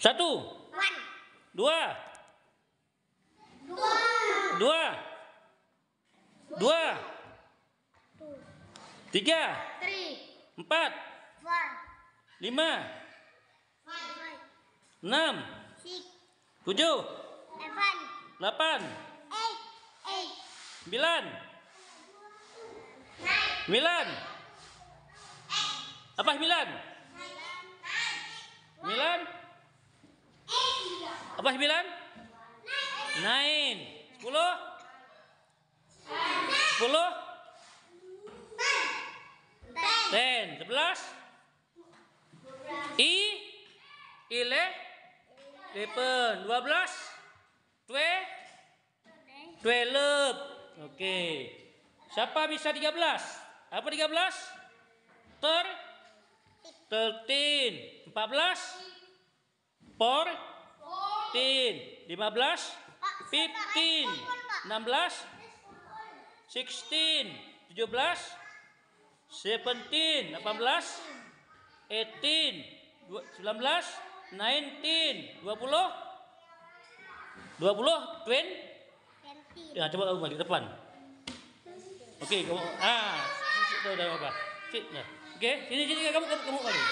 1, One. 2, 2, 2, 3, 3. 4, 4. 5, 5. 6, 6. 7, 7. 8, 8. 9, 9. 9. Apa 9? 9? Apa 9? 9. 10? 10? 10. 11? 11. 12? 12. Oke. Siapa bisa 13? Apa 13? 13. 14? 14. 15? 15. 16? 16. 17? 17. 18? 18. 19? 19. 20? 20? 20? Ya, coba kamu balik depan. Oke, kamu udah apa? Oke, sini kamu balik.